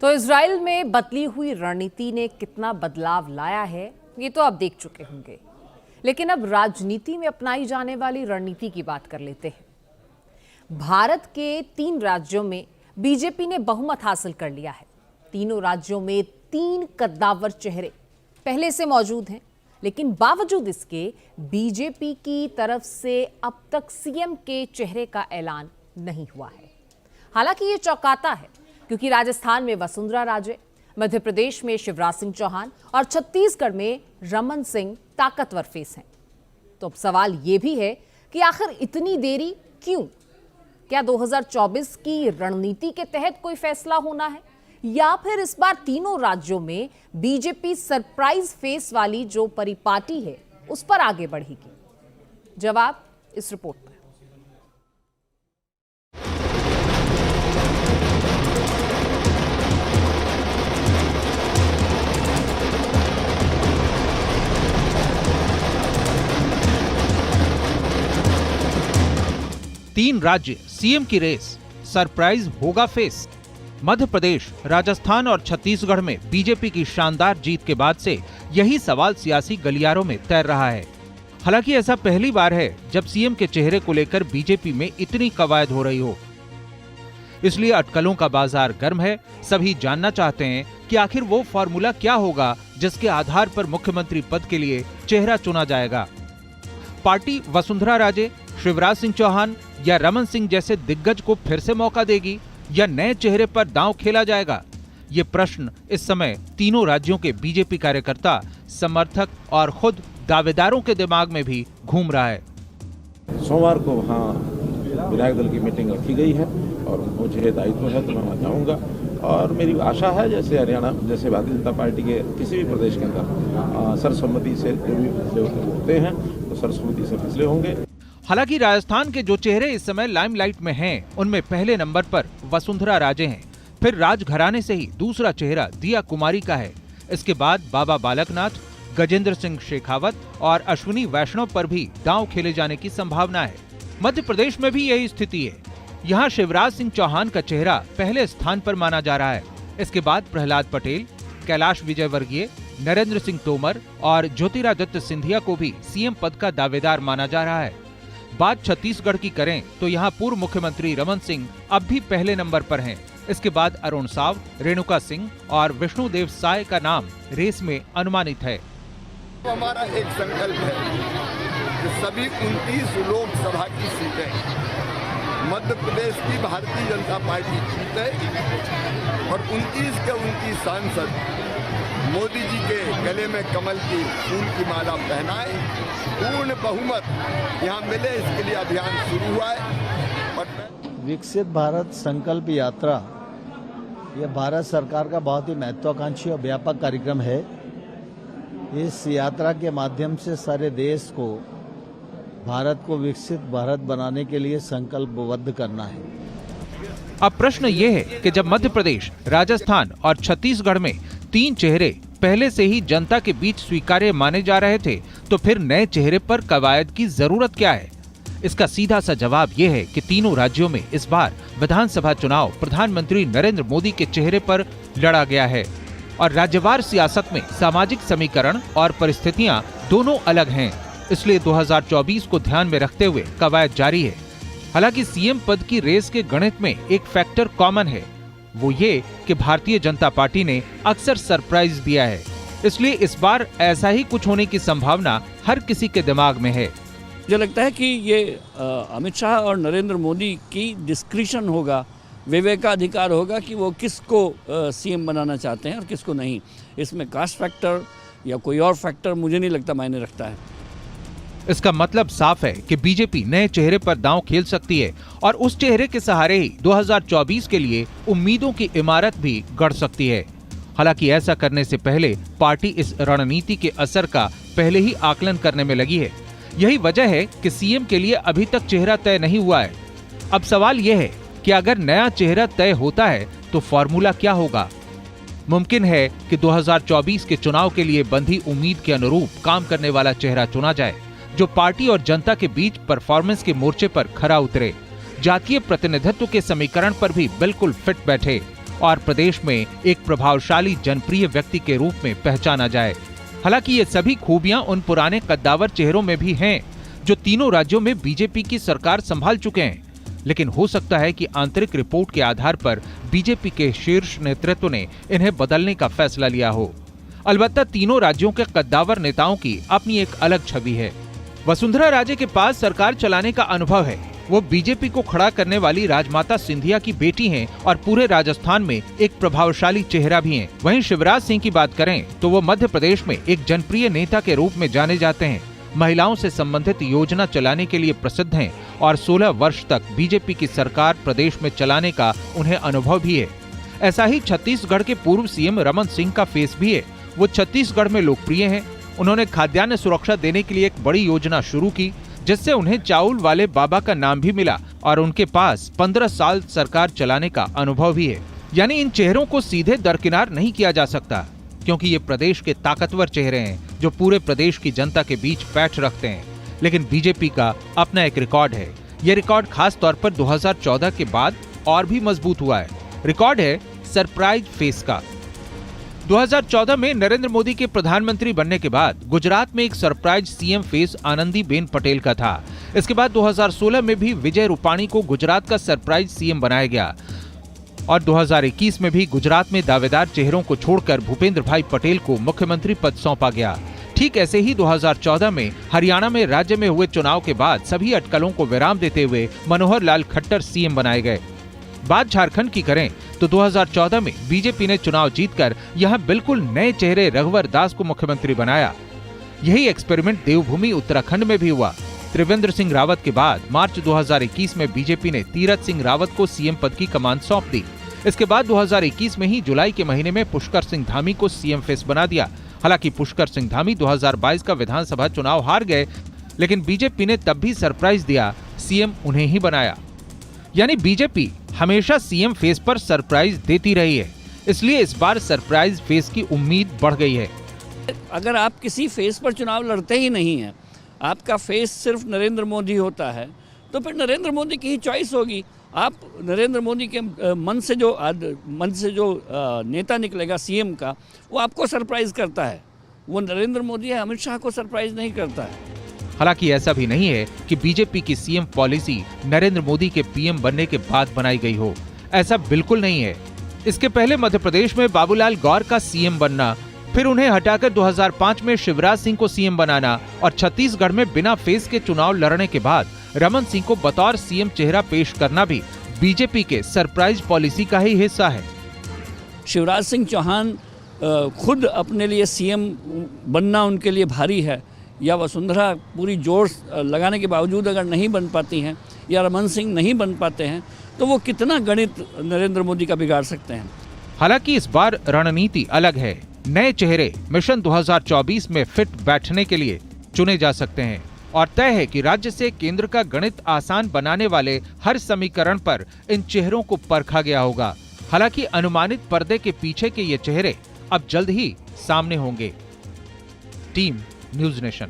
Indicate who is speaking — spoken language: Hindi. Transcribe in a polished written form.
Speaker 1: तो इजराइल में बदली हुई रणनीति ने कितना बदलाव लाया है ये तो आप देख चुके होंगे, लेकिन अब राजनीति में अपनाई जाने वाली रणनीति की बात कर लेते हैं। भारत के 3 राज्यों में बीजेपी ने बहुमत हासिल कर लिया है। तीनों राज्यों में 3 कद्दावर चेहरे पहले से मौजूद हैं, लेकिन बावजूद इसके बीजेपी की तरफ से अब तक सीएम के चेहरे का ऐलान नहीं हुआ है। हालांकि ये चौंकाता है क्योंकि राजस्थान में वसुंधरा राजे, मध्य प्रदेश में शिवराज सिंह चौहान और छत्तीसगढ़ में रमन सिंह ताकतवर फेस हैं। तो अब सवाल यह भी है कि आखिर इतनी देरी क्यों? क्या 2024 की रणनीति के तहत कोई फैसला होना है या फिर इस बार तीनों राज्यों में बीजेपी सरप्राइज फेस वाली जो परिपाटी है उस पर आगे बढ़ेगी? जवाब इस रिपोर्ट में।
Speaker 2: 3 राज्य सीएम की रेस, सरप्राइज होगा फेस। मध्य प्रदेश, राजस्थान और छत्तीसगढ़ में बीजेपी की शानदार जीत के बाद से यही सवाल सियासी गलियारों में तैर रहा है। हालांकि ऐसा पहली बार है जब सीएम के चेहरे को लेकर बीजेपी में इतनी कवायद हो रही हो। इसलिए अटकलों का बाजार गर्म है। सभी जानना चाहते हैं कि आखिर वो फॉर्मूला क्या होगा जिसके आधार पर मुख्यमंत्री पद के लिए चेहरा चुना जाएगा। पार्टी वसुंधरा राजे, शिवराज सिंह चौहान या रमन सिंह जैसे दिग्गज को फिर से मौका देगी या नए चेहरे पर दांव खेला जाएगा? ये प्रश्न इस समय तीनों राज्यों के बीजेपी कार्यकर्ता, समर्थक और खुद दावेदारों के दिमाग में भी घूम रहा है।
Speaker 3: सोमवार को वहाँ विधायक दल की मीटिंग रखी गई है और मुझे दायित्व है तो मैं वहाँ जाऊँगा और मेरी आशा है जैसे हरियाणा, जैसे भारतीय जनता पार्टी के किसी भी प्रदेश के अंदर सर्वसम्मति से जो भी फैसले होते हैं तो सर्वसम्मति से फैसले होंगे।
Speaker 2: हालांकि राजस्थान के जो चेहरे इस समय लाइमलाइट में हैं, उनमें पहले नंबर पर वसुंधरा राजे हैं। फिर राजघराने से ही दूसरा चेहरा दिया कुमारी का है। इसके बाद बाबा बालकनाथ, गजेंद्र सिंह शेखावत और अश्विनी वैष्णव पर भी दांव खेले जाने की संभावना है। मध्य प्रदेश में भी यही स्थिति है। यहाँ शिवराज सिंह चौहान का चेहरा पहले स्थान पर माना जा रहा है। इसके बाद प्रहलाद पटेल, कैलाश विजयवर्गीय, नरेंद्र सिंह तोमर और ज्योतिरादित्य सिंधिया को भी सीएम पद का दावेदार माना जा रहा है। बात छत्तीसगढ़ की करें तो यहाँ पूर्व मुख्यमंत्री रमन सिंह अब भी पहले नंबर पर हैं। इसके बाद अरुण साव, रेणुका सिंह और विष्णुदेव साय का नाम रेस में अनुमानित है।
Speaker 4: हमारा एक संकल्प है कि सभी 29 लोकसभा की सीटें मध्य प्रदेश की भारतीय जनता पार्टी जीते और 29 के 29 सांसद मोदी जी के गले में कमल की फूल की माला पहनाए, पूर्ण बहुमत यहाँ मिले, इसके लिए अभियान शुरू हुआ है। और
Speaker 5: विकसित भारत संकल्प यात्रा यह भारत सरकार का बहुत ही महत्वाकांक्षी और व्यापक कार्यक्रम है। इस यात्रा के माध्यम से सारे देश को भारत को विकसित भारत बनाने के लिए संकल्पबद्ध करना है।
Speaker 2: अब प्रश्न ये है कि जब मध्य प्रदेश, राजस्थान और छत्तीसगढ़ में 3 चेहरे पहले से ही जनता के बीच स्वीकार्य माने जा रहे थे, तो फिर नए चेहरे पर कवायद की जरूरत क्या है? इसका सीधा सा जवाब ये है कि तीनों राज्यों में इस बार विधानसभा चुनाव प्रधानमंत्री नरेंद्र मोदी के चेहरे पर लड़ा गया है और राज्यवार सियासत में सामाजिक समीकरण और परिस्थितियां दोनों अलग हैं। इसलिए 2024 को ध्यान में रखते हुए कवायद जारी है। हालांकि सीएम पद की रेस के गणित में एक फैक्टर कॉमन है, वो ये कि भारतीय जनता पार्टी ने अक्सर सरप्राइज दिया है। इसलिए इस बार ऐसा ही कुछ होने की संभावना हर किसी के दिमाग में है।
Speaker 6: मुझे लगता है कि ये अमित शाह और नरेंद्र मोदी की डिस्क्रिशन होगा, विवेकाधिकार होगा कि वो किसको सीएम बनाना चाहते हैं और किसको नहीं। इसमें कास्ट फैक्टर या कोई और फैक्टर मुझे नहीं लगता मायने रखता है।
Speaker 2: इसका मतलब साफ है कि बीजेपी नए चेहरे पर दांव खेल सकती है और उस चेहरे के सहारे ही 2024 के लिए उम्मीदों की इमारत भी गढ़ सकती है। हालांकि ऐसा करने से पहले पार्टी इस रणनीति के असर का पहले ही आकलन करने में लगी है। यही वजह है कि सीएम के लिए अभी तक चेहरा तय नहीं हुआ है। अब सवाल यह है कि अगर नया चेहरा तय होता है तो फॉर्मूला क्या होगा? मुमकिन है कि 2024 के चुनाव के लिए बंधी उम्मीद के अनुरूप काम करने वाला चेहरा चुना जाए, जो पार्टी और जनता के बीच परफॉर्मेंस के मोर्चे पर खरा उतरे, जातीय प्रतिनिधित्व के समीकरण पर भी बिल्कुल फिट बैठे और प्रदेश में एक प्रभावशाली जनप्रिय व्यक्ति के रूप में पहचाना जाए। हालांकि ये सभी खूबियां उन पुराने कद्दावर चेहरों में भी हैं जो तीनों राज्यों में बीजेपी की सरकार संभाल चुके हैं। लेकिन हो सकता है कि आंतरिक रिपोर्ट के आधार पर बीजेपी के शीर्ष नेतृत्व ने इन्हें बदलने का फैसला लिया हो। अलबत्ता तीनों राज्यों के कद्दावर नेताओं की अपनी एक अलग छवि है। वसुंधरा राजे के पास सरकार चलाने का अनुभव है। वो बीजेपी को खड़ा करने वाली राजमाता सिंधिया की बेटी हैं और पूरे राजस्थान में एक प्रभावशाली चेहरा भी हैं। वहीं शिवराज सिंह की बात करें तो वो मध्य प्रदेश में एक जनप्रिय नेता के रूप में जाने जाते हैं। महिलाओं से संबंधित योजना चलाने के लिए प्रसिद्ध हैं और 16 वर्ष तक बीजेपी की सरकार प्रदेश में चलाने का उन्हें अनुभव भी है। ऐसा ही छत्तीसगढ़ के पूर्व सीएम रमन सिंह का फेस भी है। वो छत्तीसगढ़ में लोकप्रिय हैं। उन्होंने खाद्यान्न सुरक्षा देने के लिए एक बड़ी योजना शुरू की, जिससे उन्हें चाउल वाले बाबा का नाम भी मिला और उनके पास 15 साल सरकार चलाने का अनुभव भी है। यानी इन चेहरों को सीधे दरकिनार नहीं किया जा सकता, क्योंकि ये प्रदेश के ताकतवर चेहरे हैं जो पूरे प्रदेश की जनता के बीच पैठ रखते हैं। लेकिन बीजेपी का अपना एक रिकॉर्ड है। ये रिकॉर्ड खास तौर पर 2014 के बाद और भी मजबूत हुआ है। रिकॉर्ड है सरप्राइज फेस का। 2014 में नरेंद्र मोदी के प्रधानमंत्री बनने के बाद गुजरात में एक surprise CM face Anandiben Patel का था। इसके बाद 2016 में भी विजय रूपाणी को गुजरात का सरप्राइज सीएम बनाया गया और 2021 में भी गुजरात में दावेदार चेहरों को छोड़कर भूपेंद्र भाई पटेल को मुख्यमंत्री पद सौंपा गया। ठीक ऐसे ही 2014 में हरियाणा में राज्य में हुए चुनाव के बाद सभी अटकलों को विराम देते हुए मनोहर लाल खट्टर सीएम बनाए गए। बात झारखंड की करें तो 2014 में बीजेपी ने चुनाव जीतकर यहां बिल्कुल नए चेहरे रघुवर दास को मुख्यमंत्री बनाया। यही एक्सपेरिमेंट देवभूमि उत्तराखंड में भी हुआ। त्रिवेंद्र सिंह रावत के बाद मार्च 2021 में बीजेपी ने तीरथ सिंह रावत को सीएम पद की कमान सौंप दी। इसके बाद 2021 में ही जुलाई के महीने में पुष्कर सिंह धामी को सीएम फेस बना दिया। हालांकि पुष्कर सिंह धामी 2022 का विधानसभा चुनाव हार गए, लेकिन बीजेपी ने तब भी सरप्राइज दिया, सीएम उन्हें ही बनाया। यानी बीजेपी हमेशा सीएम फेस पर सरप्राइज देती रही है, इसलिए इस बार सरप्राइज फेस की उम्मीद बढ़ गई है।
Speaker 6: अगर आप किसी फेस पर चुनाव लड़ते ही नहीं हैं, आपका फेस सिर्फ नरेंद्र मोदी होता है, तो फिर नरेंद्र मोदी की ही चॉइस होगी। आप नरेंद्र मोदी के मन से जो नेता निकलेगा सीएम का, वो आपको सरप्राइज करता है। वो नरेंद्र मोदी या अमित शाह को सरप्राइज नहीं करता है।
Speaker 2: हालांकि ऐसा भी नहीं है कि बीजेपी की सीएम पॉलिसी नरेंद्र मोदी के पीएम बनने के बाद बनाई गई हो। ऐसा बिल्कुल नहीं है। इसके पहले मध्य प्रदेश में बाबूलाल गौर का सीएम बनना, फिर उन्हें हटाकर 2005 में शिवराज सिंह को सीएम बनाना और छत्तीसगढ़ में बिना फेस के चुनाव लड़ने के बाद रमन सिंह को बतौर सीएम चेहरा पेश करना भी बीजेपी के सरप्राइज पॉलिसी का ही हिस्सा है।
Speaker 6: शिवराज सिंह चौहान खुद अपने लिए सीएम बनना उनके लिए भारी है, या वसुंधरा पूरी जोर लगाने के बावजूद अगर नहीं बन पाती हैं, या रमन सिंह नहीं बन पाते हैं, तो वो कितना गणित नरेंद्र मोदी का बिगाड़ सकते हैं।
Speaker 2: हालांकि इस बार रणनीति अलग है। नए चेहरे मिशन 2024 में फिट बैठने के लिए चुने जा सकते हैं और तय है कि राज्य से केंद्र का गणित आसान बनाने वाले हर समीकरण पर इन चेहरों को परखा गया होगा। हालांकि अनुमानित पर्दे के पीछे के ये चेहरे अब जल्द ही सामने होंगे। Team news nation.